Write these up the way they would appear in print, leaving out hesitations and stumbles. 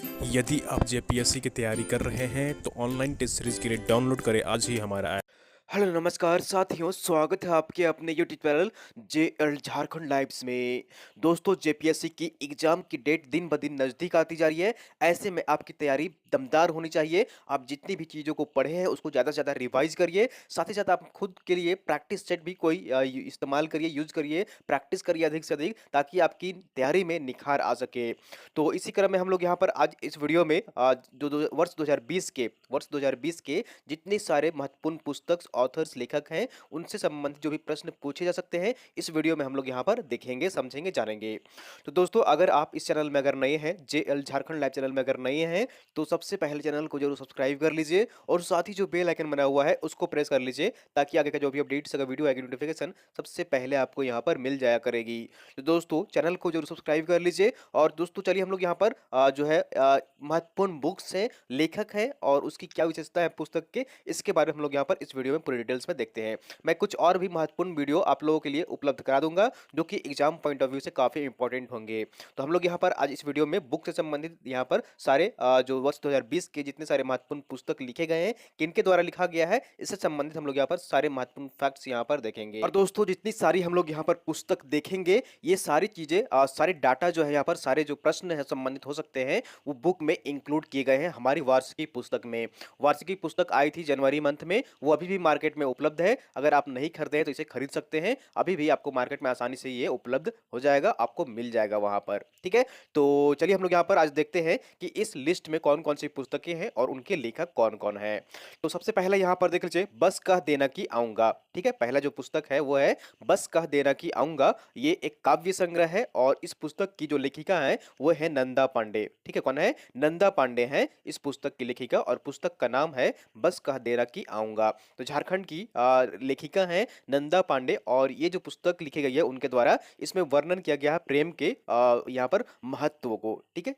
यदि आप जेपीएससी की तैयारी कर रहे हैं तो ऑनलाइन टेस्ट सीरीज के लिए डाउनलोड करें आज ही हमारा ऐप। हेलो नमस्कार साथियों, स्वागत है आपके अपने YouTube channel JL Jharkhand lives में। दोस्तों, जेपीएससी की एग्जाम की डेट दिन ब दिन नज़दीक आती जा रही है। ऐसे में आपकी तैयारी दमदार होनी चाहिए। आप जितनी भी चीज़ों को पढ़े हैं उसको ज़्यादा से ज़्यादा रिवाइज करिए। साथ ही साथ आप खुद के लिए प्रैक्टिस सेट भी कोई इस्तेमाल करिए, यूज करिए, प्रैक्टिस करिए अधिक से अधिक, ताकि आपकी तैयारी में निखार आ सके। तो इसी क्रम में हम लोग यहाँ पर आज इस वीडियो में वर्ष 2020 के जितने सारे महत्वपूर्ण पुस्तक, ऑथर्स, लेखक हैं, उनसे संबंधित जो भी प्रश्न पूछे जा सकते हैं, इस वीडियो में हम लोग यहाँ पर देखेंगे, समझेंगे, जानेंगे। तो दोस्तों, अगर आप इस चैनल में अगर नए हैं, जेएल झारखंड लाइव चैनल में अगर नए हैं, तो सबसे पहले चैनल को जरूर सब्सक्राइब कर लीजिए और साथ ही जो बेल आइकन बना हुआ है उसको प्रेस कर लीजिए, ताकि आगे का जो भी अपडेट्स, अगर वीडियो आएगी, नोटिफिकेशन सबसे पहले आपको यहाँ पर मिल जाया करेगी। तो दोस्तों, चैनल को जरूर सब्सक्राइब कर लीजिए। और दोस्तों, चलिए हम लोग यहाँ पर जो है महत्वपूर्ण बुक्स हैं, लेखक हैं और उसकी क्या विशेषता है पुस्तक के, इसके बारे में हम लोग यहाँ पर इस वीडियो में पूरी डिटेल्स में देखते हैं। मैं कुछ और भी महत्वपूर्ण वीडियो आप लोगों के लिए उपलब्ध करा दूंगा, जो कि एग्जाम पॉइंट ऑफ व्यू से काफी इंपॉर्टेंट होंगे। तो हम लोग यहाँ पर आज इस वीडियो में बुक से संबंधित यहाँ पर सारे जो वर्ष 2020 के जितने सारे महत्वपूर्ण पुस्तक लिखे गए हैं, किनके द्वारा लिखा गया है, इससे संबंधित हम लोग यहाँ पर सारे महत्वपूर्ण फैक्ट्स यहाँ पर देखेंगे। और दोस्तों, जितनी सारी हम लोग यहाँ पर पुस्तक देखेंगे, ये सारी चीजें, सारे डाटा जो है यहाँ पर, सारे जो प्रश्न है संबंधित हो सकते हैं, वो बुक में इंक्लूड किए गए हैं हमारी वार्षिकी पुस्तक में। वार्षिकी पुस्तक आई थी जनवरी मंथ में, वो अभी भी मार्केट में उपलब्ध है। अगर आप नहीं खरीदे हैं तो इसे खरीद सकते हैं, अभी भी आपको मार्केट में आसानी से ये उपलब्ध हो जाएगा, आपको मिल जाएगा वहां पर। ठीक है, तो चलिए हम लोग यहाँ पर आज देखते हैं कि इस लिस्ट में कौन कौन सी पुस्तकें हैं और उनके लेखक कौन कौन है। तो सबसे पहले यहाँ पर देख लीजिए, बस कह देना कि आऊंगा। ठीक है, पहला जो पुस्तक है वो है बस कह देना कि आऊंगा। ये एक काव्य संग्रह है और इस पुस्तक की जो लेखिका है वो है नंदा पांडे। ठीक है, कौन है? नंदा पांडे हैं इस पुस्तक की लेखिका, और पुस्तक का नाम है बस कह देना कि आऊंगा। तो झारखंड की लेखिका है नंदा पांडे, और ये जो पुस्तक लिखी गई है उनके द्वारा, इसमें वर्णन किया गया है प्रेम के यहाँ पर महत्व को। ठीक है,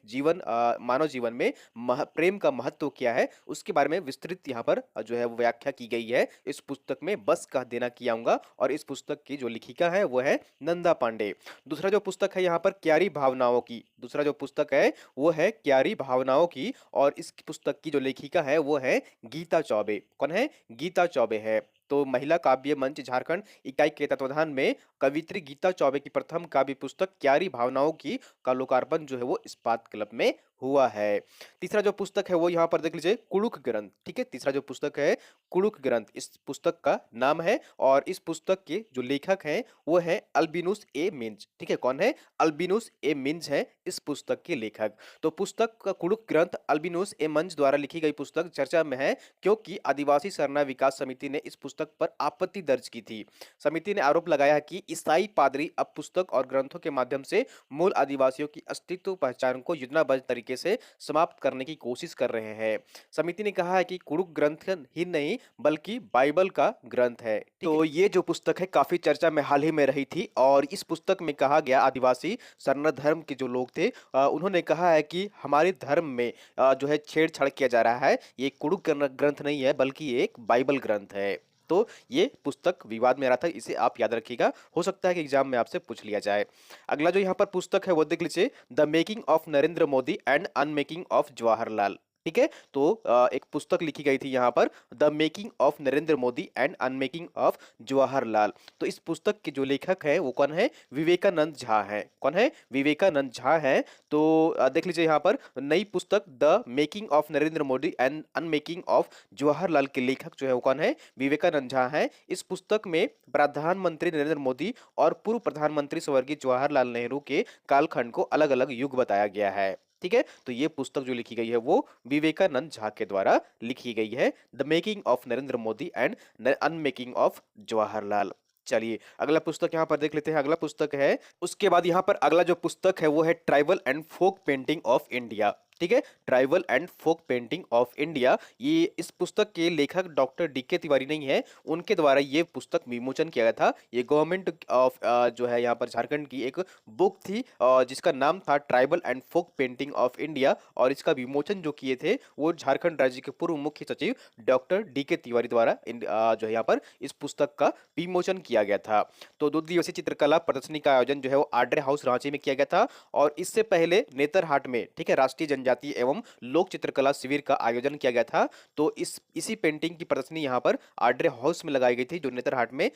मानव जीवन में प्रेम का महत्व क्या है, उसके बारे में विस्तृत यहाँ पर जो है वो व्याख्या की गई है इस पुस्तक में, बस कह देना कि आऊंगा। और इस पुस्तक की जो लेखिका है वो है नंदा पांडे। दूसरा जो पुस्तक है यहाँ पर, क्यारी भावनाओं की। दूसरा जो पुस्तक है वो है क्यारी भावनाओं की, और इस पुस्तक की जो लेखिका है वो है गीता चौबे। कौन है? गीता चौबे है। तो महिला काव्य मंच झारखंड इकाई के तत्वाधान में कवित्री गीता चौबे की प्रथम काव्य पुस्तक क्यारी भावनाओं की का लोकार्पण जो है वो इस्पात क्लब में हुआ है। तीसरा जो पुस्तक है वो यहाँ पर देख लीजिए, कुड़ुक ग्रंथ। ठीक है, तीसरा जो पुस्तक है कुड़ुक ग्रंथ, इस पुस्तक का नाम है, और इस पुस्तक के जो लेखक हैं वो है अल्बिनुस ए मिंज। ठीक है, कौन है? अल्बिनुस ए मिंज है इस पुस्तक के लेखक। तो पुस्तक का कुड़ुक ग्रंथ अल्बिनुस ए मंज द्वारा लिखी गई पुस्तक चर्चा में है, क्योंकि आदिवासी सरना विकास समिति ने इस पुस्तक पर आपत्ति दर्ज की थी। समिति ने आरोप लगाया कि ईसाई पादरी अब पुस्तक और ग्रंथों के माध्यम से मूल आदिवासियों की अस्तित्व पहचान को योजनाबद्ध तरीके से समाप्त करने की कोशिश कर रहे हैं। समिति ने कहा है कि कुड़ुक ग्रंथ ही नहीं बल्कि बाइबल का ग्रंथ है। तो ये जो पुस्तक है काफी चर्चा में हाल ही में रही थी, और इस पुस्तक में कहा गया, आदिवासी सरना धर्म के जो लोग थे उन्होंने कहा है कि हमारे धर्म में जो है छेड़छाड़ किया जा रहा है, ये कुड़ुक ग्रंथ नहीं है बल्कि ये एक बाइबल ग्रंथ है। तो ये पुस्तक विवाद में आ रहा था, इसे आप याद रखिएगा, हो सकता है कि एग्जाम में आपसे पूछ लिया जाए। अगला जो यहाँ पर पुस्तक है वो देख लीजिए, the making of Narendra Modi and unmaking of Jawaharlal. ठीक है, तो एक पुस्तक लिखी गई थी यहाँ पर, the making of Narendra Modi and unmaking of Jawaharlal. तो इस पुस्तक के जो लेखक है वो कौन है? विवेकानंद झा है। कौन है? विवेकानंद झा है। तो देख लीजिए यहाँ पर, नई पुस्तक the making of Narendra Modi and unmaking of Jawaharlal के लेखक जो है वो कौन है? विवेकानंद झा है। इस पुस्तक में प्रधानमंत्री नरेंद्र मोदी और पूर्व प्रधानमंत्री स्वर्गीय जवाहरलाल नेहरू के कालखंड को अलग अलग युग बताया गया है। ठीक है, तो ये पुस्तक जो लिखी गई है वो विवेकानंद झा के द्वारा लिखी गई है, the making of Narendra Modi and unmaking of Jawaharlal. चलिए अगला पुस्तक यहाँ पर देख लेते हैं। अगला पुस्तक है, उसके बाद यहाँ पर अगला जो पुस्तक है वो है tribal and folk painting of India. ठीक है, tribal and folk painting of India. ये इस पुस्तक के लेखक डॉक्टर डीके तिवारी नहीं है, उनके द्वारा ये पुस्तक विमोचन किया गया था। ये गवर्नमेंट ऑफ जो है यहाँ पर झारखंड की एक बुक थी जिसका नाम था tribal and folk painting of India, और इसका विमोचन जो किए थे वो झारखंड राज्य के पूर्व मुख्य सचिव डॉक्टर डीके तिवारी द्वारा जो है यहाँ पर इस पुस्तक का विमोचन किया गया था। तो 2 दिवसीय चित्रकला प्रदर्शनी का आयोजन जो है वो आड्रे हाउस रांची में किया गया था, और इससे पहले नेतरहाट में, ठीक है, राष्ट्रीय जनजातीय एवं लोक चित्रकला शिविर का आयोजन किया गया था। तो इसी पेंटिंग की प्रदर्शनी यहाँ पर आड्रे हाउस में लगाई गई थी, जो नेतरहाट में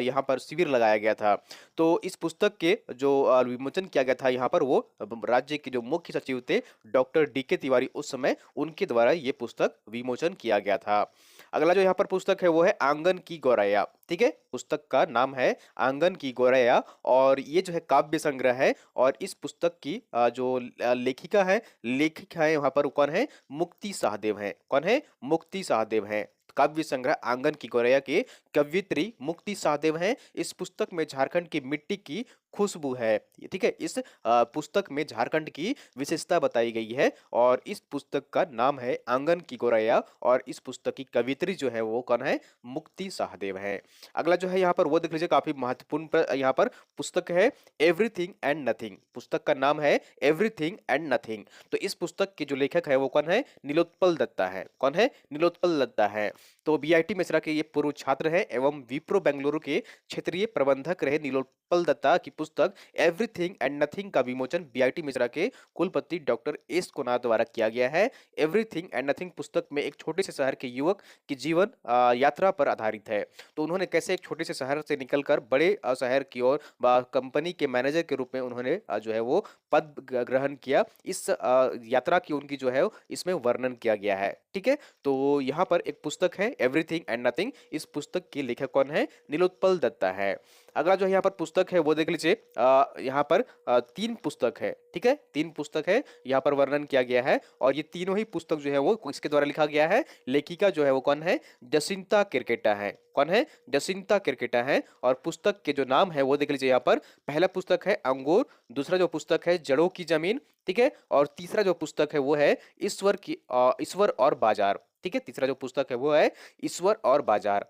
यहाँ पर शिविर लगाया गया था। तो इस पुस्तक के जो विमोचन किया गया था यहाँ पर, वो राज्य के जो मुख्य सचिव थे डॉक्टर डी.के. तिवारी उस समय, उनके द्वारा ये पुस्तक विमोचन किया गया था। अगला जो यहाँ पर पुस्तक है वो है आंगन की गौरैया। ठीक है, पुस्तक का नाम है आंगन की गौरैया और ये जो है काव्य संग्रह है। और इस पुस्तक की जो लेखिका है, लेखक है वहां पर कौन है, मुक्ति सहदेव है। कौन है, मुक्ति सहदेव है। काव्य संग्रह आंगन की गौरैया के कवयित्री मुक्ति सहदेव हैं। इस पुस्तक में झारखंड की मिट्टी की खुशबू है। ठीक है, इस पुस्तक में झारखंड की विशेषता बताई गई है और इस पुस्तक का नाम है आंगन की गौरैया और इस पुस्तक की कवियत्री जो है वो कौन है, मुक्ति सहदेव है। अगला जो है यहाँ पर वो देख लीजिए, काफी महत्वपूर्ण यहाँ पर पुस्तक है एवरीथिंग एंड नथिंग। पुस्तक का नाम है एवरीथिंग एंड नथिंग। तो इस पुस्तक के जो लेखक है वो कौन है, नीलोत्पल दत्ता है। कौन है, नीलोत्पल दत्ता है। तो बीआईटी मिश्रा के ये पूर्व छात्र हैं एवं विप्रो बेंगलुरु के क्षेत्रीय प्रबंधक रहे नीलोत्पल दत्ता की पुस्तक एवरीथिंग एंड नथिंग का विमोचन बीआईटी मिश्रा के कुलपति डॉक्टर एस कोनार द्वारा किया गया है। एवरीथिंग एंड नथिंग पुस्तक में एक छोटे से शहर के युवक की जीवन यात्रा पर आधारित है। तो उन्होंने कैसे एक छोटे से शहर से निकलकर बड़े शहर की ओर कंपनी के मैनेजर के रूप में उन्होंने जो है वो पद ग्रहण किया, इस यात्रा की उनकी जो है इसमें वर्णन किया गया है। ठीक है, तो यहाँ पर एक पुस्तक है एवरीथिंग एंड नथिंग। इस पुस्तक के लेखक कौन है, नीलोत्पल दत्ता है। अगला जो यहाँ पर पुस्तक है वो देख लीजिए, यहाँ पर 3 पुस्तक है। ठीक है, 3 पुस्तक है यहाँ पर वर्णन किया गया है और ये तीनों ही पुस्तक जो है वो इसके द्वारा लिखा गया है। लेखिका जो है वो कौन है, जसिंता किरकेटा है। कौन है, जसिंता किरकेटा है। और पुस्तक के जो नाम है वो देख लीजिए, यहाँ पर पहला पुस्तक है अंगूर, दूसरा जो पुस्तक है जड़ों की जमीन। ठीक है, और तीसरा जो पुस्तक है वो है ईश्वर और बाजार। ठीक है, तीसरा जो पुस्तक है वो है ईश्वर और बाजार।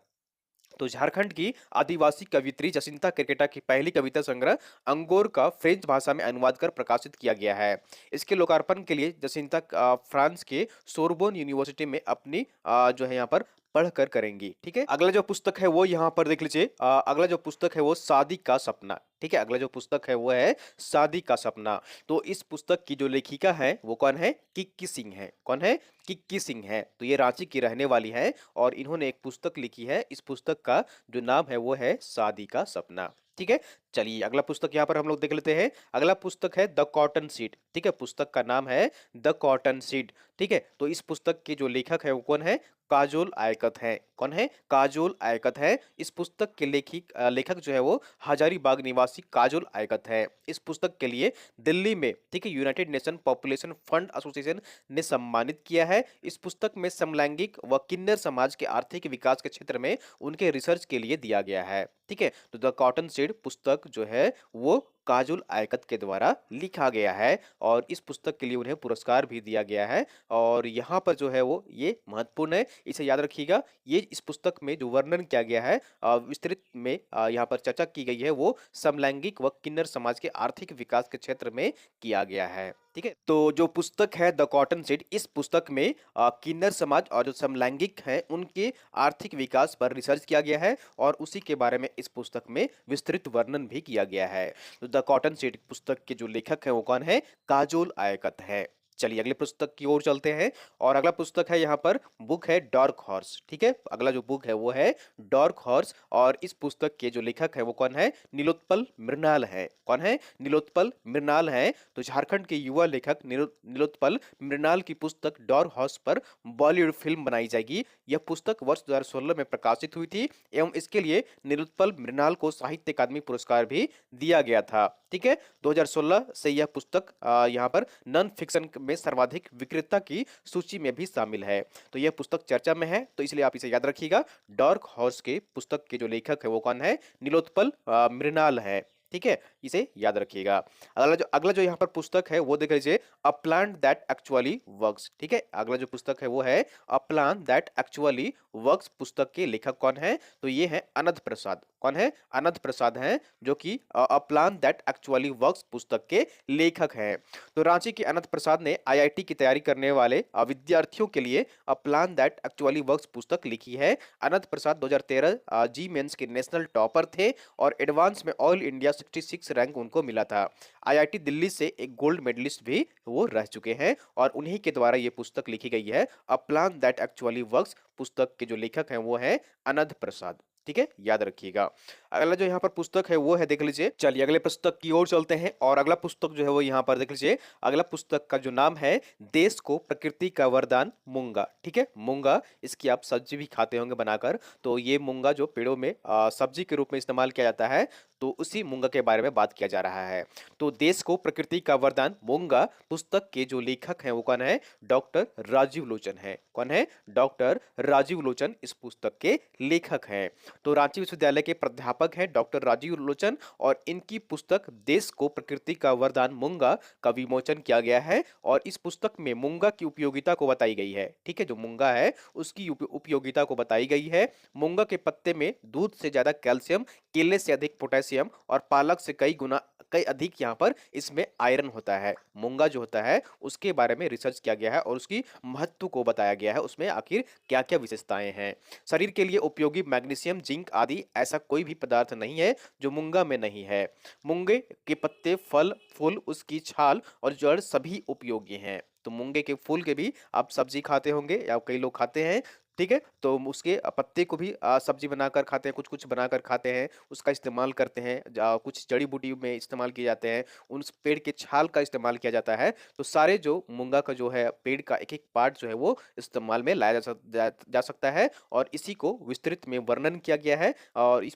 तो झारखंड की आदिवासी कवियत्री जसिंता किरकेटा की पहली कविता संग्रह अंगोर का फ्रेंच भाषा में अनुवाद कर प्रकाशित किया गया है। इसके लोकार्पण के लिए जसिंता फ्रांस के सोरबोन यूनिवर्सिटी में अपनी जो है यहाँ पर पढ़कर करेंगी। ठीक है, अगला जो पुस्तक है वो यहाँ पर देख लीजिए, अगला जो पुस्तक है वो शादी का सपना। ठीक है, अगला जो पुस्तक है वो है शादी का सपना। तो इस पुस्तक की जो लेखिका है वो कौन है, किक्की सिंह है। कौन है, किक्की सिंह है। तो ये रांची की रहने वाली है और इन्होंने एक पुस्तक लिखी है। इस पुस्तक का जो नाम है वो है शादी का सपना। ठीक है, चलिए अगला पुस्तक यहाँ पर हम लोग देख लेते हैं। अगला पुस्तक है द कॉटन सीड। ठीक है, पुस्तक का नाम है द कॉटन सीड। ठीक है, तो इस पुस्तक के जो लेखक है वो कौन है, काजोल आयकत है। कौन है, काजोल आयकत है। इस पुस्तक के लेखक जो है वो हजारीबाग निवासी काजोल आयकत है। इस पुस्तक के लिए दिल्ली में, ठीक है, United nation population fund association ने सम्मानित किया है। इस पुस्तक में समलैंगिक व किन्नर समाज के आर्थिक विकास के क्षेत्र में उनके रिसर्च के लिए दिया गया है। ठीक है, तो द कॉटन सीड पुस्तक जो है वो काजुल आयकत के द्वारा लिखा गया है और इस पुस्तक के लिए उन्हें पुरस्कार भी दिया गया है। और यहाँ पर जो है वो ये महत्वपूर्ण है, इसे याद रखिएगा। ये इस पुस्तक में जो वर्णन किया गया है विस्तृत में यहाँ पर चर्चा की गई है, वो समलैंगिक व किन्नर समाज के आर्थिक विकास के क्षेत्र में किया गया है। ठीक है, तो जो पुस्तक है द कॉटन सीड, इस पुस्तक में किन्नर समाज और जो समलैंगिक हैं उनके आर्थिक विकास पर रिसर्च किया गया है और उसी के बारे में इस पुस्तक में विस्तृत वर्णन भी किया गया है। तो द कॉटन सीड पुस्तक के जो लेखक है वो कौन है, काजोल आयकत है। चलिए अगले पुस्तक की ओर चलते हैं और अगला पुस्तक है यहाँ पर बुक है डार्क हॉर्स। ठीक है, अगला जो बुक है वो है डार्क हॉर्स और इस पुस्तक के जो लेखक है वो कौन है, नीलोत्पल मृणाल है। कौन है, नीलोत्पल मृणाल है। तो झारखंड के युवा लेखक नीलोत्पल मृणाल की पुस्तक डार्क हॉर्स पर बॉलीवुड फिल्म बनाई जाएगी। यह पुस्तक वर्ष 2016 में प्रकाशित हुई थी एवं इसके लिए नीलोत्पल मृणाल को साहित्य अकादमी पुरस्कार भी दिया गया था। ठीक है, 2016 से यह पुस्तक यहाँ पर नॉन फिक्शन में सर्वाधिक विक्रेता की सूची में भी शामिल है। तो यह पुस्तक चर्चा में है, तो इसलिए आप इसे याद रखिएगा। डार्क हॉर्स के पुस्तक के जो लेखक है वो कौन है, नीलोत्पल मृणाल है। ठीक है, इसे याद रखिएगा। अगला जो यहाँ पर पुस्तक है वो देख लीजिए, a plant that actually works. ठीक है, अगला जो पुस्तक है वो है a plant that actually works. पुस्तक के लेखक कौन है, तो ये है अनंत प्रसाद। कौन है, अनंत प्रसाद हैं, जो कि a plant that actually works पुस्तक के लेखक हैं। तो रांची के अनंत प्रसाद ने आईआईटी की तैयारी करने वाले विद्यार्थियों के लिए a plant that actually works पुस्तक लिखी है। अनंत प्रसाद 2013 जी मेंस के नेशनल टॉपर थे और एडवांस में ऑल इंडिया 66 रैंक उनको मिला था। आईआईटी दिल्ली से एक गोल्ड मेडलिस्ट भी वो रह चुके हैं और उन्हीं के द्वारा ये पुस्तक लिखी गई है, a plan that actually works. पुस्तक के जो लेखक हैं वो हैं अनंत प्रसाद। ठीक है, याद रखिएगा। अगला जो यहाँ पर पुस्तक है वो है, देख लीजिए। चलिए अगले पुस्तक की ओर चलते हैं और अगला पुस्तक जो है वो यहाँ पर देख लीजिए। अगला पुस्तक का जो नाम है, देश को प्रकृति का वरदान मूंगा। ठीक है, मूंगा, इसकी आप सब्जी भी खाते होंगे बनाकर। तो ये मूंगा जो पेड़ों में सब्जी के रूप में इस्तेमाल किया जाता है, तो उसी मूंगा के बारे में बात किया जा रहा है। तो देश को प्रकृति का वरदान मूंगा पुस्तक के जो लेखक हैं वो कौन है? डॉक्टर राजीव लोचन है। कौन है? डॉक्टर राजीव लोचन इस पुस्तक के लेखक हैं। तो रांची विश्वविद्यालय के प्राध्यापक हैं डॉक्टर राजीव लोचन और इनकी पुस्तक देश को प्रकृति का वरदान मूंगा का विमोचन किया गया है और इस पुस्तक में मूंगा की उपयोगिता को बताई गई है। ठीक है, जो मूंगा है उसकी उपयोगिता को बताई गई है। मूंगा के पत्ते में दूध से ज्यादा कैल्शियम, केले से अधिक पोटेशियम और पालक से कई अधिक यहाँ पर इसमें आयरन होता है। मूंगा जो होता है उसके बारे में रिसर्च किया गया है और उसकी महत्व को बताया गया है, उसमें आखिर क्या क्या विशेषताएं हैं। शरीर के लिए उपयोगी मैग्नीशियम, जिंक आदि ऐसा कोई भी पदार्थ नहीं है जो मूंगा में नहीं है। मूंगे के पत्ते, फल, फूल, उसकी छाल और जड़ सभी उपयोगी हैं। तो मूंगे के फूल के भी आप सब्जी खाते होंगे या कई लोग खाते हैं। ठीक है, तो उसके पत्ते को भी सब्जी बनाकर खाते हैं, कुछ कुछ बनाकर खाते हैं, उसका इस्तेमाल करते हैं। कुछ जड़ी बूटी में इस्तेमाल किए जाते हैं, उन पेड़ के छाल का इस्तेमाल किया जाता है। तो सारे जो मूंगा का जो है पेड़ का एक एक पार्ट जो है वो इस्तेमाल में लाया जा सकता है और इसी को विस्तृत में वर्णन किया गया है। और इस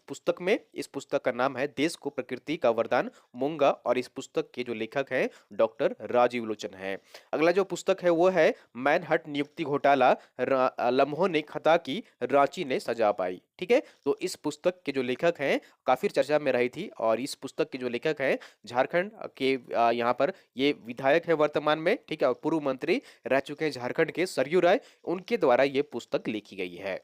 पुस्तक का नाम है देश को प्रकृति का वरदान मूंगा और इस पुस्तक के जो लेखक हैं डॉक्टर राजीव लोचन है। अगला जो पुस्तक है वो है मैनहट्ट नियुक्ति घोटाला, लम्हों ने खता की, रांची ने सजा पाई। ठीक है, तो इस पुस्तक के जो लेखक हैं काफी चर्चा में रही थी और इस पुस्तक के जो लेखक हैं झारखंड के यहाँ पर ये विधायक है वर्तमान में। ठीक है, और पूर्व मंत्री रह चुके हैं झारखंड के, सरयू राय, उनके द्वारा ये पुस्तक लिखी गई है।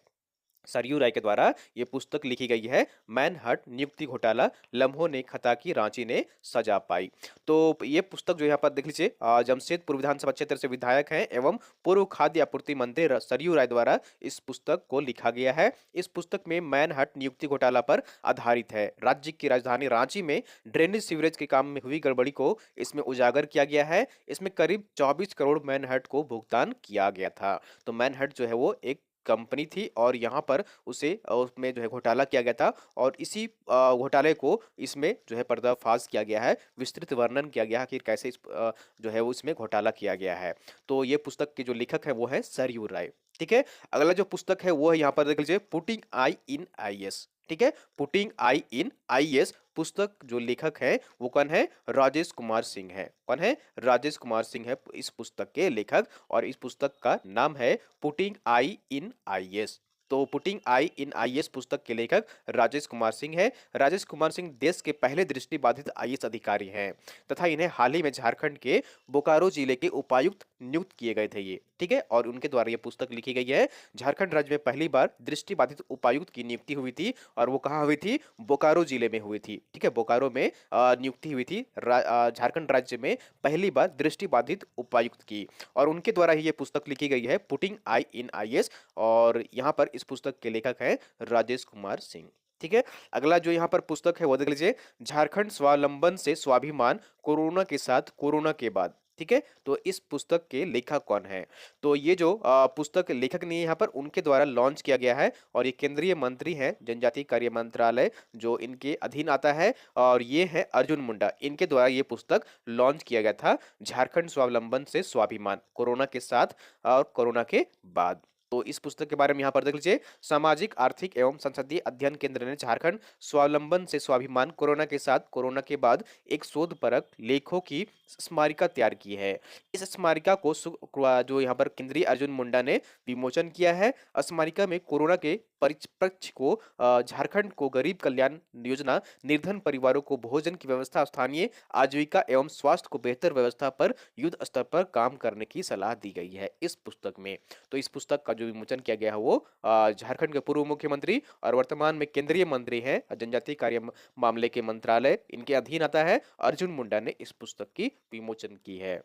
सरयू राय के द्वारा ये पुस्तक लिखी गई है, मैनहट्ट नियुक्ति घोटाला, लम्हों ने खता की, रांची ने सजा पाई। तो ये पुस्तक जो यहाँ पर देख लीजिए, जमशेदपुर विधानसभा क्षेत्र से विधायक हैं एवं पूर्व खाद्य आपूर्ति मंत्री सरयू राय द्वारा इस पुस्तक को लिखा गया है। इस पुस्तक में मैनहट्ट नियुक्ति घोटाला पर आधारित है। राज्य की राजधानी रांची में ड्रेनेज सीवरेज के काम में हुई गड़बड़ी को इसमें उजागर किया गया है। इसमें करीब 24 करोड़ मैनहट्ट को भुगतान किया गया था। तो मैनहट्ट जो है वो एक कंपनी थी और यहाँ पर उसमें जो है घोटाला किया गया था और इसी घोटाले को इसमें जो है पर्दाफाश किया गया है, विस्तृत वर्णन किया गया है कि कैसे जो है वो इसमें घोटाला किया गया है। तो ये पुस्तक के जो लेखक है वो है सरयू राय। ठीक है, अगला जो पुस्तक है वो है यहाँ पर देख लीजिए, पुटिंग आई इन आईएएस। ठीक है, पुटिंग आई इन आईएएस पुस्तक जो लेखक है वो कौन है? राजेश कुमार सिंह है। कौन है? राजेश कुमार सिंह है इस पुस्तक के लेखक और इस पुस्तक का नाम है पुटिंग आई इन आईएएस। तो पुटिंग आई इन आईएएस पुस्तक के लेखक राजेश कुमार सिंह है। राजेश कुमार सिंह देश के पहले दृष्टिबाधित आईएएस अधिकारी हैं तथा इन्हें हाल ही में झारखंड के बोकारो जिले के उपायुक्त नियुक्त किए गए थे ये। ठीक है, और उनके द्वारा ये पुस्तक लिखी गई है। झारखंड राज्य में पहली बार दृष्टिबाधित उपायुक्त की नियुक्ति हुई थी और वो कहाँ हुई थी? बोकारो जिले में हुई थी। ठीक है, बोकारो में नियुक्ति हुई थी झारखंड राज्य में पहली बार दृष्टिबाधित उपायुक्त की और उनके द्वारा ही ये पुस्तक लिखी गई है, पुटिंग आई इन आईएएस। और यहाँ पर इस पुस्तक के लेखक हैं राजेश कुमार सिंह। ठीक है, अगला जो यहाँ पर पुस्तक है वो देख लीजिए, झारखंड स्वावलंबन से स्वाभिमान, कोरोना के साथ कोरोना के बाद। ठीक है, तो इस पुस्तक के लेखक कौन है? तो ये जो पुस्तक लेखक नहीं है यहाँ पर, उनके द्वारा लॉन्च किया गया है और ये केंद्रीय मंत्री हैं जनजातीय कार्य मंत्रालय जो इनके अधीन आता है और ये है अर्जुन मुंडा। इनके द्वारा ये पुस्तक लॉन्च किया गया था, झारखंड स्वावलंबन से स्वाभिमान, कोरोना के साथ और कोरोना के बाद। तो इस पुस्तक के बारे में यहाँ पर देख लीजिए, सामाजिक, आर्थिक एवं संसदीय अध्ययन केंद्र ने झारखंड स्वावलंबन से स्वाभिमान, कोरोना के साथ कोरोना के बाद एक शोध परक लेखों की स्मारिका तैयार की है। इस स्मारिका को जो यहाँ पर केंद्रीय अर्जुन मुंडा ने विमोचन किया है। स्मारिका में कोरोना के परिप्रेक्ष्य को, झारखंड को गरीब कल्याण योजना, निर्धन परिवारों को भोजन की व्यवस्था, स्थानीय आजीविका एवं स्वास्थ्य को बेहतर व्यवस्था पर युद्ध स्तर पर काम करने की सलाह दी गई है इस पुस्तक में। तो इस पुस्तक का जो विमोचन किया गया है वो झारखंड के पूर्व मुख्यमंत्री और वर्तमान में केंद्रीय मंत्री हैं जनजातीय कार्य मामले के मंत्रालय, इनके अधीन आता है, अर्जुन मुंडा ने इस पुस्तक की विमोचन की है।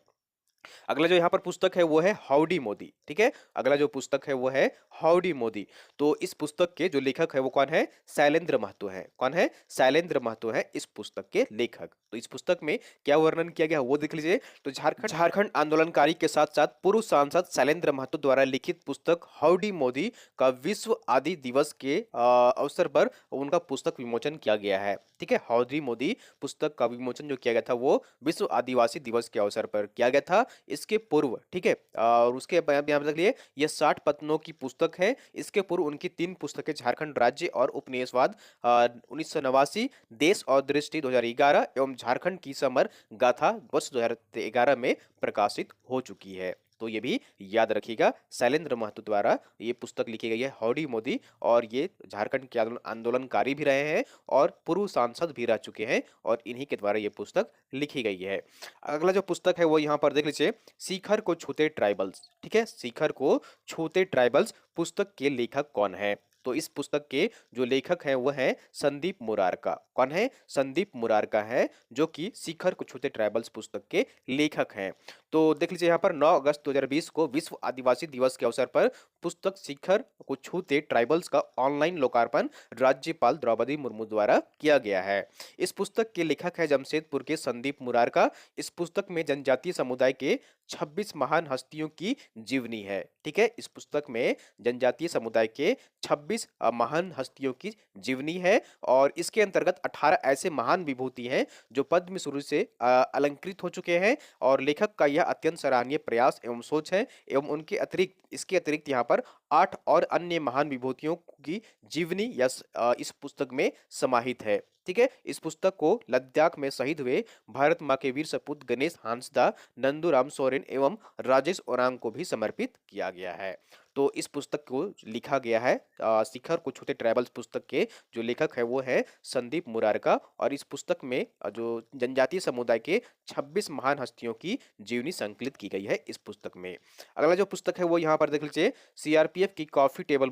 अगला जो यहाँ पर पुस्तक है वो है हाउडी मोदी, ठीक है। अगला जो पुस्तक है वो है हाउडी मोदी। तो इस पुस्तक के जो लेखक है वो कौन है? शैलेंद्र महतो है। कौन है? शैलेंद्र महतो है इस पुस्तक के लेखक। तो इस पुस्तक में क्या वर्णन किया गया वो देख लीजिए। तो झारखंड झारखंड आंदोलनकारी के साथ साथ पूर्व सांसद शैलेंद्र महतो द्वारा लिखित पुस्तक हाउडी मोदी का विश्व आदि दिवस के अवसर पर उनका पुस्तक विमोचन किया गया है, ठीक है। हाउडी मोदी पुस्तक का विमोचन जो किया गया था वो विश्व आदिवासी दिवस के अवसर पर किया गया था। इसके पूर्व, ठीक है, और उसके बाद यहाँ पे देख लिए ये 60 पन्नों की पुस्तक है। इसके पूर्व उनकी 3 पुस्तकें झारखंड राज्य और उपनिवेशवाद 1989, देश और दृष्टि 2011 एवं झारखंड की समर गाथा वर्ष 2011 में प्रकाशित हो चुकी है। तो ये भी याद रखिएगा, शैलेंद्र महतो द्वारा ये पुस्तक लिखी गई है हाउडी मोदी, और ये झारखंड के आंदोलनकारी भी रहे हैं और पूर्व सांसद भी रह चुके हैं, और इन्हीं के द्वारा ये पुस्तक लिखी गई है। अगला जो पुस्तक है वो यहाँ पर देख लीजिए, शिखर को छूते ट्राइबल्स, ठीक है। शिखर को छूते ट्राइबल्स पुस्तक के लेखक कौन है? तो इस पुस्तक के जो लेखक हैं वो हैं संदीप मुरारका। कौन है? संदीप मुरारका है, जो कि शिखर को छूते ट्राइबल्स पुस्तक के लेखक हैं। तो देख लीजिए यहाँ पर 9 अगस्त 2020 को विश्व आदिवासी दिवस के अवसर पर पुस्तक शिखर को छूते ट्राइबल्स का ऑनलाइन लोकार्पण राज्यपाल द्रौपदी मुर्मू द्वारा किया गया है। इस पुस्तक के लेखक है जमशेदपुर के संदीप मुरारका। इस पुस्तक में जनजातीय समुदाय के 26 महान हस्तियों की जीवनी है, ठीक है। इस पुस्तक में जनजातीय समुदाय के 26 महान हस्तियों की जीवनी है, और इसके अंतर्गत 18 ऐसे महान विभूति हैं जो पद्मश्री से अलंकृत हो चुके हैं, और लेखक का यह अत्यंत सराहनीय प्रयास एवं सोच है। एवं उनके अतिरिक्त, इसके अतिरिक्त यहाँ पर 8 और अन्य महान विभूतियों की जीवनी इस पुस्तक में समाहित है, ठीक है। इस पुस्तक को लद्दाख में शहीद हुए भारत माँ के वीर सपूत गणेश हांसदा, नंदूराम सोरेन एवं राजेश ओरांग को भी समर्पित किया गया है। तो इस पुस्तक को लिखा गया है, शिखर को छूते ट्राइबल्स पुस्तक के जो लेखक है वो है संदीप मुरारका, और इस पुस्तक में जो जनजातीय समुदाय के 26 महान हस्तियों की जीवनी संकलित की गई है इस पुस्तक में। अगला जो पुस्तक है वो यहाँ पर देख लीजिए, सीआरपीएफ की coffee table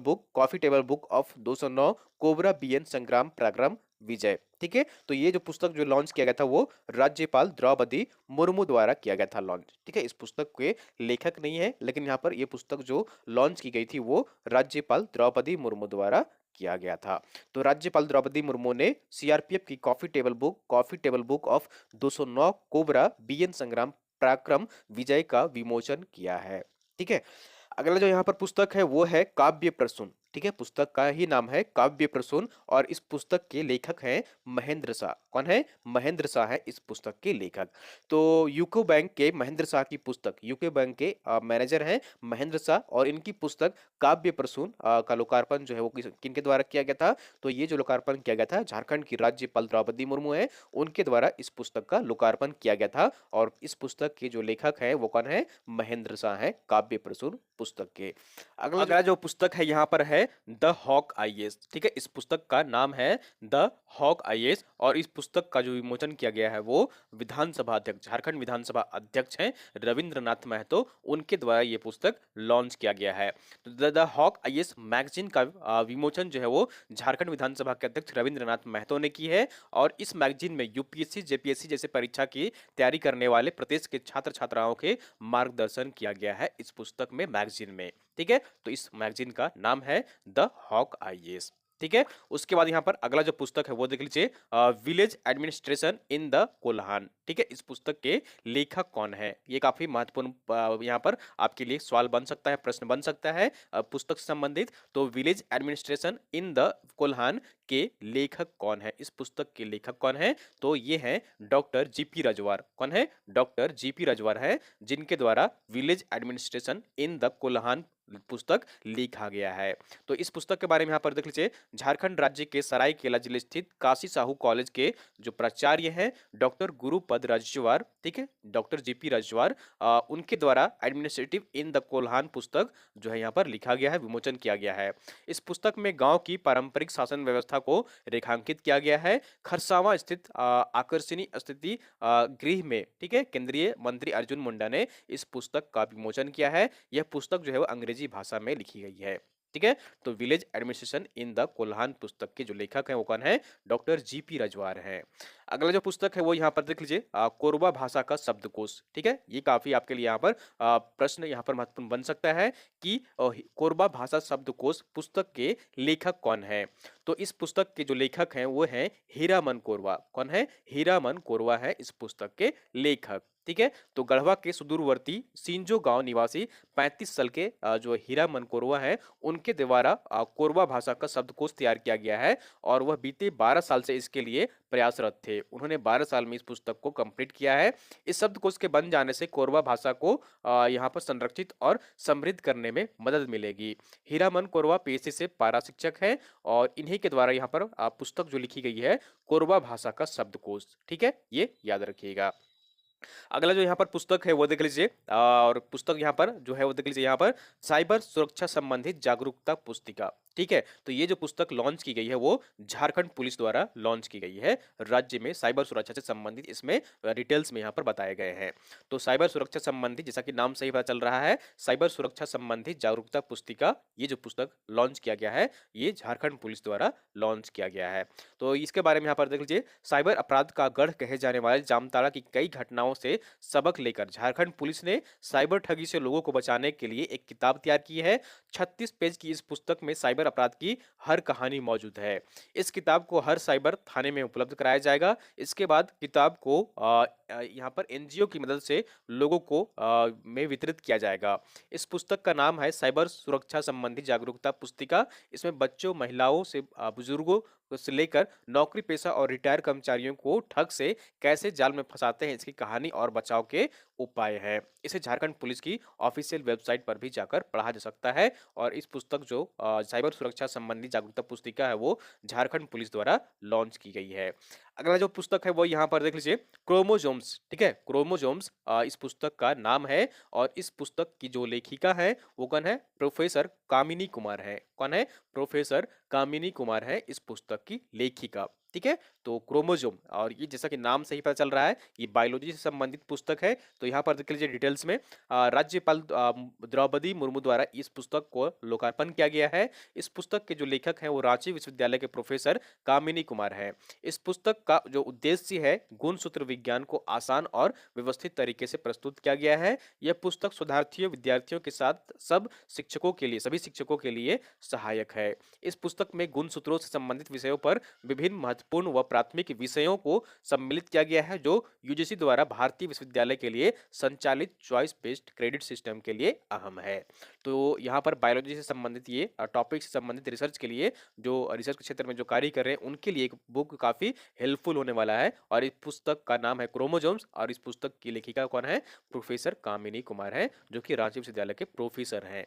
book of 209 COBRA BN Sangram Parakram विजय, ठीक है। तो ये जो पुस्तक जो लॉन्च किया गया था वो राज्यपाल द्रौपदी मुर्मू द्वारा किया गया था लॉन्च, ठीक है। इस पुस्तक के लेखक नहीं है, लेकिन यहाँ पर ये पुस्तक जो लॉन्च की गई थी वो राज्यपाल द्रौपदी मुर्मू द्वारा किया गया था। तो राज्यपाल द्रौपदी मुर्मू ने सीआरपीएफ की coffee table book of 209 COBRA BN Sangram Parakram विजय का विमोचन किया है, ठीक है। अगला जो यहाँ पर पुस्तक है वो है काव्य प्रसून, ठीक है। पुस्तक का ही नाम है काव्य प्रसून, और इस पुस्तक के लेखक हैं महेंद्र शाह। कौन है? महेंद्र शाह है इस पुस्तक के लेखक। तो यूको बैंक के महेंद्र शाह की पुस्तक, यूको बैंक के मैनेजर हैं महेंद्र शाह, और इनकी पुस्तक काव्य प्रसून का लोकार्पण जो है वो किनके द्वारा किया गया था? तो ये जो लोकार्पण किया गया था झारखंड की राज्यपाल द्रौपदी मुर्मू है, उनके द्वारा इस पुस्तक का लोकार्पण किया गया था, और इस पुस्तक के जो लेखक है वो कौन है? महेंद्र शाह है काव्य प्रसून पुस्तक के। अगला जो पुस्तक है यहाँ पर है द हॉक आईएएस, ठीक है। इस पुस्तक का नाम है द हॉक आईएएस, और इस पुस्तक का जो विमोचन किया गया है वो विधानसभा अध्यक्ष, झारखंड विधानसभा अध्यक्ष हैं रविंद्रनाथ महतो, उनके द्वारा ये पुस्तक लॉन्च किया गया है। तो द हॉक आईएएस मैगजीन का विमोचन जो है वो झारखंड विधानसभा के अध्यक्ष रविंद्रनाथ महतो ने की है, और इस मैगजीन में यूपीएससी जेपीएससी जैसे परीक्षा की तैयारी करने वाले प्रदेश के छात्र छात्राओं के मार्गदर्शन किया गया है इस पुस्तक में, मैगजीन में, ठीक है। तो इस मैगजीन का नाम है द हॉक आईएएस, ठीक है। उसके बाद यहाँ पर अगला जो पुस्तक है वो देख लीजिए, village administration in the Kolhan, ठीक है। इस पुस्तक के लेखक कौन है? ये काफी महत्वपूर्ण यहाँ पर आपके लिए सवाल बन सकता है, प्रश्न बन सकता है पुस्तक से संबंधित। तो village administration in the Kolhan के लेखक कौन है? इस पुस्तक के लेखक कौन है? तो ये है डॉक्टर जीपी रजवार। कौन है? डॉक्टर जीपी रजवार है, जिनके द्वारा village administration in the Kolhan पुस्तक लिखा गया है। तो इस पुस्तक के बारे में यहाँ पर देख लीजिए, झारखंड राज्य के सरायकेला जिले स्थित काशी साहू कॉलेज के जो प्राचार्य हैं डॉक्टर गुरुपद रजवार, ठीक है, डॉक्टर जीपी रजवार, उनके द्वारा एडमिनिस्ट्रेटिव इन द कोल्हान पुस्तक जो है यहाँ पर लिखा गया है, विमोचन किया गया है। इस पुस्तक में गांव की पारंपरिक शासन व्यवस्था को रेखांकित किया गया है। खरसावां स्थित आकर्षणीय स्थिति गृह में, ठीक है, केंद्रीय मंत्री अर्जुन मुंडा ने इस पुस्तक का विमोचन किया है। यह पुस्तक जो है वो अंग्रेजी भाषा में लिखी गई है, ठीक है। तो village administration in the Kolhan पुस्तक के जो लेखक हैं वो कौन है? डॉक्टर जीपी रजवार हैं। अगला जो पुस्तक है वो यहाँ पर देख लीजिए, कोरबा भाषा का शब्दकोश। ठीक है, ये काफी आपके लिए यहाँ पर प्रश्न यहाँ पर महत्वपूर्ण बन सकता है कि कोरबा भाषा शब्दकोश पुस्तक के लेखक कौन है? तो इस पुस्तक के जो लेखक हैं वो हैं हीरामन कोरवा। कौन है? हीरामन कोरवा है इस पुस्तक के लेखक। ठीक है, तो गढ़वा के सुदूरवर्ती सिंजो गांव निवासी 35 साल के जो हीरामन कोरवा है उनके द्वारा कोरवा भाषा का शब्दकोश तैयार किया गया है और वह बीते 12 साल से इसके लिए प्रयासरत थे। उन्होंने 12 साल में इस पुस्तक को कंप्लीट किया है। इस शब्दकोश के बन जाने से कोरवा भाषा को यहाँ पर संरक्षित और समृद्ध करने में मदद मिलेगी। हीरामन कोरवा पेशे से पारा शिक्षक हैं और इन्हीं के द्वारा यहाँ पर पुस्तक जो लिखी गई है कोरवा भाषा का शब्दकोश। ठीक है, ये याद रखिएगा। अगला जो यहाँ पर पुस्तक है वो देख लीजिए, और पुस्तक यहाँ पर जो है वो देख लीजिए यहाँ पर साइबर सुरक्षा संबंधित जागरूकता पुस्तिका। ठीक है, तो ये जो पुस्तक लॉन्च की गई है वो झारखंड पुलिस द्वारा लॉन्च की गई है। राज्य में साइबर सुरक्षा से संबंधित इसमें डिटेल्स में यहाँ पर बताए गए हैं। तो साइबर सुरक्षा संबंधित, जैसा कि नाम से ही पता चल रहा है, साइबर सुरक्षा संबंधित जागरूकता पुस्तिका, ये जो पुस्तक लॉन्च किया गया है ये झारखंड पुलिस द्वारा लॉन्च किया गया है। तो इसके बारे में यहाँ पर देख लीजिए, साइबर अपराध का गढ़ कहे जाने वाले जामताड़ा की कई घटनाओं से सबक लेकर झारखंड पुलिस ने साइबर ठगी से लोगों को बचाने के लिए एक किताब तैयार की है। 36 पेज की इस पुस्तक में साइबर अपराध की हर कहानी मौजूद है। इस किताब को हर साइबर थाने में उपलब्ध कराया जाएगा। इसके बाद किताब को यहाँ पर एनजीओ की मदद से लोगों को में वितरित किया जाएगा। इस पुस्तक का नाम है साइबर सुरक्षा संबंधी जागरूकता पुस्तिका। इसमें बच्चों, महिलाओं से बुजुर्गों से लेकर नौकरी पेशा और रिटायर कर्मचारियों को ठग से कैसे जाल में फंसाते हैं इसकी कहानी और बचाव के उपाय है। इसे झारखंड पुलिस की ऑफिशियल वेबसाइट पर भी जाकर पढ़ा जा सकता है और इस पुस्तक जो साइबर सुरक्षा संबंधी जागरूकता पुस्तिका है वो झारखंड पुलिस द्वारा लॉन्च की गई है। अगला जो पुस्तक है वो यहाँ पर देख लीजिए, क्रोमोजोम्स। ठीक है, क्रोमोजोम्स इस पुस्तक का नाम है और इस पुस्तक की जो लेखिका है वो कौन है? प्रोफेसर कामिनी कुमार है। कौन है? प्रोफेसर कामिनी कुमार है इस पुस्तक की लेखिका। ठीक है, तो क्रोमोजोम, और ये जैसा कि नाम से ही पता चल रहा है ये बायोलॉजी से संबंधित पुस्तक है। तो यहाँ पर देख लीजिए डिटेल्स में, राज्यपाल द्रौपदी मुर्मू द्वारा इस पुस्तक को लोकार्पण किया गया है। इस पुस्तक के जो लेखक हैं वो रांची विश्वविद्यालय के प्रोफेसर कामिनी कुमार है। इस पुस्तक का जो उद्देश्य है, गुणसूत्र विज्ञान को आसान और व्यवस्थित तरीके से प्रस्तुत किया गया है। यह पुस्तक शोधार्थियों, विद्यार्थियों के साथ सब शिक्षकों के लिए, सभी शिक्षकों के लिए सहायक है। इस पुस्तक में गुणसूत्रों से संबंधित विषयों पर विभिन्न महत्वपूर्ण व प्राथमिक विषयों को सम्मिलित किया गया है जो यूजीसी द्वारा भारतीय विश्वविद्यालय के लिए संचालित चॉइस बेस्ड क्रेडिट सिस्टम के लिए अहम है। तो यहाँ पर बायोलॉजी से संबंधित ये टॉपिक से संबंधित रिसर्च के लिए, जो रिसर्च के क्षेत्र में जो कार्य कर रहे हैं उनके लिए एक बुक काफी हेल्पफुल होने वाला है। और इस पुस्तक का नाम है क्रोमोजोम्स और इस पुस्तक की लेखिका कौन है? प्रोफेसर कामिनी कुमार है, जो कि रांची विश्वविद्यालय के प्रोफेसर हैं।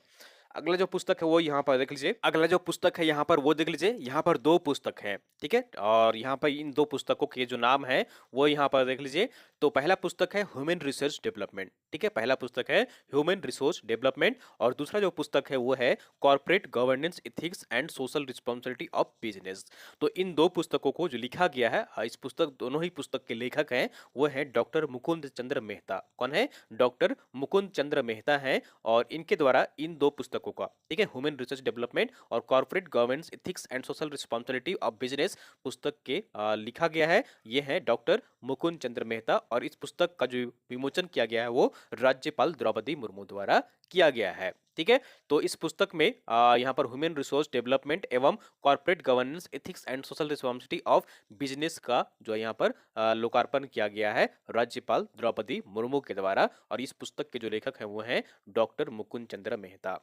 अगला जो पुस्तक है वो यहाँ पर देख लीजिए, अगला जो पुस्तक है यहाँ पर वो देख लीजिए, यहाँ पर दो पुस्तक हैं। ठीक है, और यहाँ पर इन दो पुस्तकों के जो नाम है वो यहाँ पर देख लीजिए। तो पहला पुस्तक है ह्यूमन रिसोर्स डेवलपमेंट। ठीक है, पहला पुस्तक है ह्यूमन रिसोर्स डेवलपमेंट और दूसरा जो पुस्तक है वो है corporate governance ethics and social responsibility of business. तो इन दो पुस्तकों को जो लिखा गया है, इस पुस्तक, दोनों ही पुस्तक के लेखक हैं वो है डॉक्टर मुकुंद चंद्र मेहता। कौन है? डॉक्टर मुकुंद चंद्र मेहता है और इनके द्वारा इन दो पुस्तकों का, ठीक है, ह्यूमन रिसोर्स डेवलपमेंट और corporate governance ethics and social responsibility of business पुस्तक के लिखा गया है। ये है डॉक्टर मुकुंद चंद्र मेहता और इस पुस्तक का जो विमोचन किया गया है वो राज्यपाल द्रौपदी मुर्मू द्वारा किया गया है। ठीक है, तो इस पुस्तक में यहाँ पर ह्यूमन रिसोर्स डेवलपमेंट एवं corporate governance ethics and social responsibility of business का जो यहाँ पर लोकार्पण किया गया है राज्यपाल द्रौपदी मुर्मू के द्वारा और इस पुस्तक के जो लेखक हैं वो हैं डॉक्टर मुकुंद चंद्र मेहता।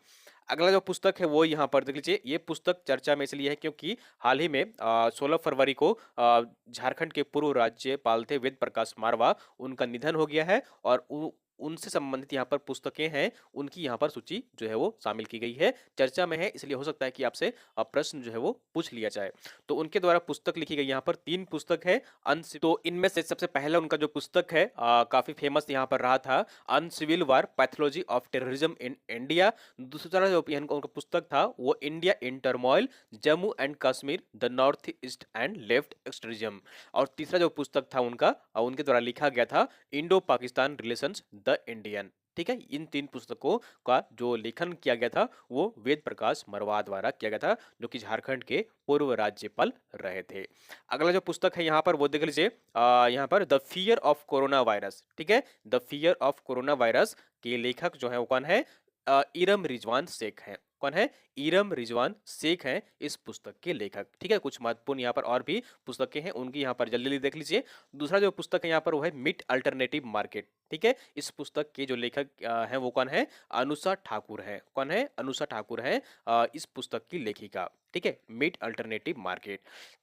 अगला जो पुस्तक है वो यहाँ पर देख लीजिए, ये पुस्तक चर्चा में इसलिए है क्योंकि हाल ही में 16 फरवरी को झारखंड के पूर्व राज्यपाल थे वेद प्रकाश मारवा, उनका निधन हो गया है और उनसे संबंधित यहाँ पर पुस्तकें हैं, उनकी यहाँ पर सूची जो है वो शामिल की गई है। चर्चा में है इसलिए हो सकता है कि आपसे प्रश्न जो है वो पूछ लिया जाए। तो उनके द्वारा पुस्तक लिखी गई, यहाँ पर 3 पुस्तक है। तो इनमें से सबसे पहला उनका जो पुस्तक है काफी फेमस यहाँ पर रहा था, uncivil war pathology of terrorism in India. दूसरा जो उनका पुस्तक था वो India in turmoil, Jammu and Kashmir, the north east and left extremism. और तीसरा जो पुस्तक था उनका, उनके द्वारा लिखा गया था Indo Pakistan relations the Indian. ठीक है, इन 3 पुस्तकों का जो लेखन किया गया था वो वेद प्रकाश मरवाह द्वारा किया गया था, जो कि झारखंड के पूर्व राज्यपाल रहे थे। अगला जो पुस्तक है यहाँ पर वो देख लीजिए, यहाँ पर the fear of corona virus, ठीक है, the fear of corona virus के लेखक जो है वो कौन है? इरम रिजवान शेख हैं। कौन है? इरम रिजवान शेख हैं इस पुस्तक के लेखक। ठीक है, कुछ महत्वपूर्ण यहाँ पर और भी पुस्तकें हैं, उनकी यहाँ पर जल्दी देख लीजिए। दूसरा जो पुस्तक है यहाँ पर वो है मिट अल्टरनेटिव मार्केट। ठीक है, इस पुस्तक के जो लेखक हैं वो कौन है? अनुषा ठाकुर है। कौन है? अनुषा ठाकुर है इस पुस्तक की लेखिका। ठीक है, मिट अल्टरनेटिव मार्केट।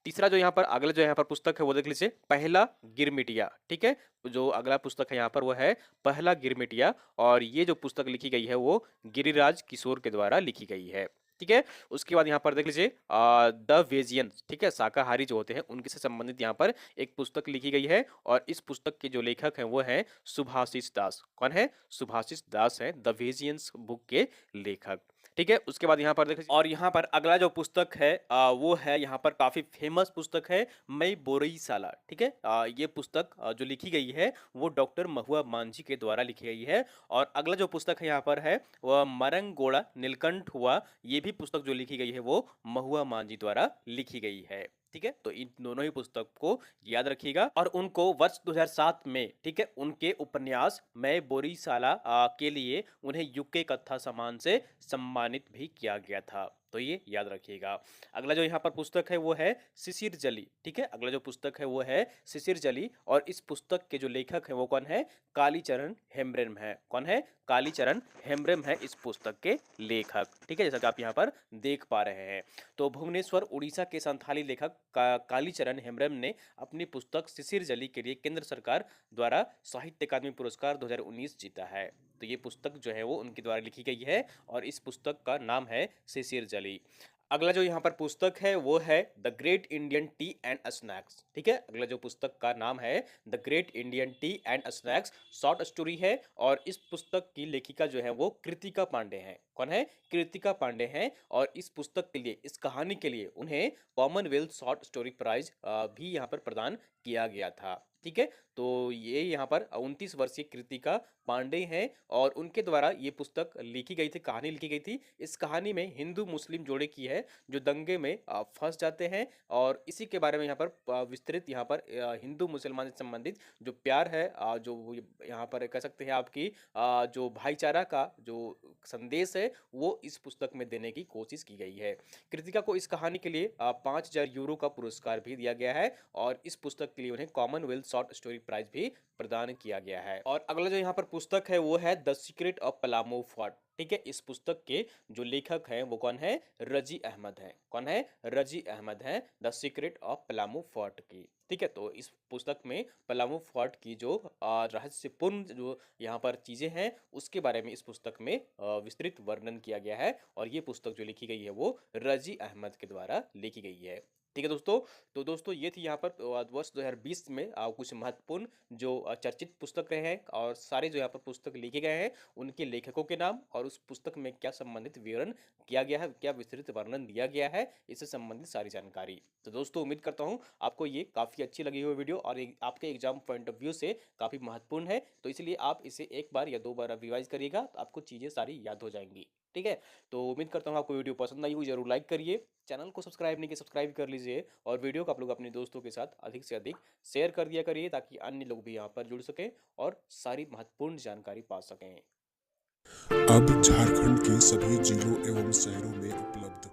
तीसरा जो यहाँ पर अगला जो यहाँ पर पुस्तक है वो देख लीजिए, पहला गिरमिटिया। ठीक है, जो अगला पुस्तक है यहाँ पर वो है पहला गिरमिटिया, और ये जो पुस्तक लिखी गई है वो गिरिराज किशोर के द्वारा लिखी गई है। ठीक है, उसके बाद यहाँ पर देख लीजिए द वेजियंस। ठीक है, शाकाहारी जो होते हैं उनके से संबंधित यहाँ पर एक पुस्तक लिखी गई है, और इस पुस्तक के जो लेखक हैं वो है सुभाषिस दास। कौन है? सुभाषिस दास है द वेजियंस बुक के लेखक। ठीक है, उसके बाद यहाँ पर देखिए, और यहाँ पर अगला जो पुस्तक है वो है यहाँ पर काफी फेमस पुस्तक है, मैं बोरई साला। ठीक है, ये पुस्तक जो लिखी गई है वो डॉक्टर महुआ मांझी के द्वारा लिखी गई है। और अगला जो पुस्तक है यहाँ पर है वह मरंगोड़ा नीलकंठ हुआ, ये भी पुस्तक जो लिखी गई है वो महुआ मांझी द्वारा लिखी गई है। ठीक है, तो इन दोनों ही पुस्तक को याद रखिएगा, और उनको वर्ष 2007 में, ठीक है, उनके उपन्यास मैं बोरीसाला के लिए उन्हें यूके कथा सम्मान से सम्मानित भी किया गया था। तो ये याद रखिएगा। अगला जो यहाँ पर पुस्तक है वो है शिशिर जली। ठीक है, अगला जो पुस्तक है वो है शिशिर जली, और इस पुस्तक के जो लेखक है वो कौन है? कालीचरण हेम्ब्रम है। कौन है? कालीचरण हेम्ब्रम है इस पुस्तक के लेखक। ठीक है, जैसा कि आप यहाँ पर देख पा रहे हैं। तो भुवनेश्वर उड़ीसा के संथाली लेखक कालीचरण हेम्ब्रम ने अपनी पुस्तक शिशिर जली के लिए केंद्र सरकार द्वारा साहित्य अकादमी पुरस्कार 2019 जीता है। तो ये पुस्तक जो है वो उनके द्वारा लिखी गई है, और इस पुस्तक का नाम है शिशिर जली। अगला जो यहाँ पर पुस्तक है वो है the great Indian T and snacks. ठीक है, अगला जो पुस्तक का नाम है the great Indian T and snacks, short story है, और इस पुस्तक की लेखिका जो है वो कृतिका पांडे हैं। कौन है? कृतिका पांडे हैं, और इस पुस्तक के लिए, इस कहानी के लिए उन्हें कॉमनवेल्थ शॉर्ट स्टोरी प्राइज भी यहाँ पर प्रदान किया गया था। ठीक है, तो ये यहाँ पर 29 वर्षीय कृतिका पांडे हैं, और उनके द्वारा ये पुस्तक लिखी गई थी, कहानी लिखी गई थी। इस कहानी में हिंदू मुस्लिम जोड़े की है जो दंगे में फंस जाते हैं, और इसी के बारे में यहाँ पर विस्तृत यहाँ पर हिंदू मुसलमान से संबंधित जो प्यार है, जो यहाँ पर कह सकते हैं आपकी जो भाईचारा का जो संदेश है वो इस पुस्तक में देने की कोशिश की गई है। कृतिका को इस कहानी के लिए 5000 यूरो का पुरस्कार भी दिया गया है, और इस पुस्तक के लिए उन्हें कॉमनवेल्थ शॉर्ट स्टोरी प्राइज भी प्रदान किया गया है। और अगला जो यहाँ पर पुस्तक है वो है the secret of Palamu fort. ठीक है, इस पुस्तक के जो लेखक हैं वो कौन है? रजी अहमद है। कौन है? रजी अहमद है the secret of Palamu fort की। ठीक है, तो इस पुस्तक में पलामू फोर्ट की जो रहस्यपूर्ण जो यहाँ पर चीजें हैं उसके बारे में इस पुस्तक में विस्तृत वर्णन किया गया है, और ये पुस्तक जो लिखी गई है वो रजी अहमद के द्वारा लिखी गई है। ठीक है दोस्तों, तो दोस्तों ये थी यहाँ पर वर्ष 2020 में कुछ महत्वपूर्ण जो चर्चित पुस्तक रहे हैं, और सारे जो यहाँ पर पुस्तक लिखे गए हैं उनके लेखकों के नाम, और उस पुस्तक में क्या संबंधित विवरण किया गया है, क्या विस्तृत वर्णन दिया गया है, इससे संबंधित सारी जानकारी। तो दोस्तों उम्मीद करता हूँ आपको ये काफ़ी अच्छी लगी हुई वीडियो, और आपके एग्जाम पॉइंट ऑफ व्यू से काफ़ी महत्वपूर्ण है, तो इसलिए आप इसे एक बार या 2 बार रिवाइज करिएगा, तो आपको चीज़ें सारी याद हो जाएंगी। ठीक है, तो उम्मीद करता हूँ आपको वीडियो पसंद आई हुई, जरूर लाइक करिए, चैनल को सब्सक्राइब नहीं किया सब्सक्राइब कर लीजिए, और वीडियो को आप लोग अपने दोस्तों के साथ अधिक से अधिक शेयर कर दिया करिए, ताकि अन्य लोग भी यहाँ पर जुड़ सकें और सारी महत्वपूर्ण जानकारी पा सकें। अब झारखंड के सभी जिलों एवं शहरों में उपलब्ध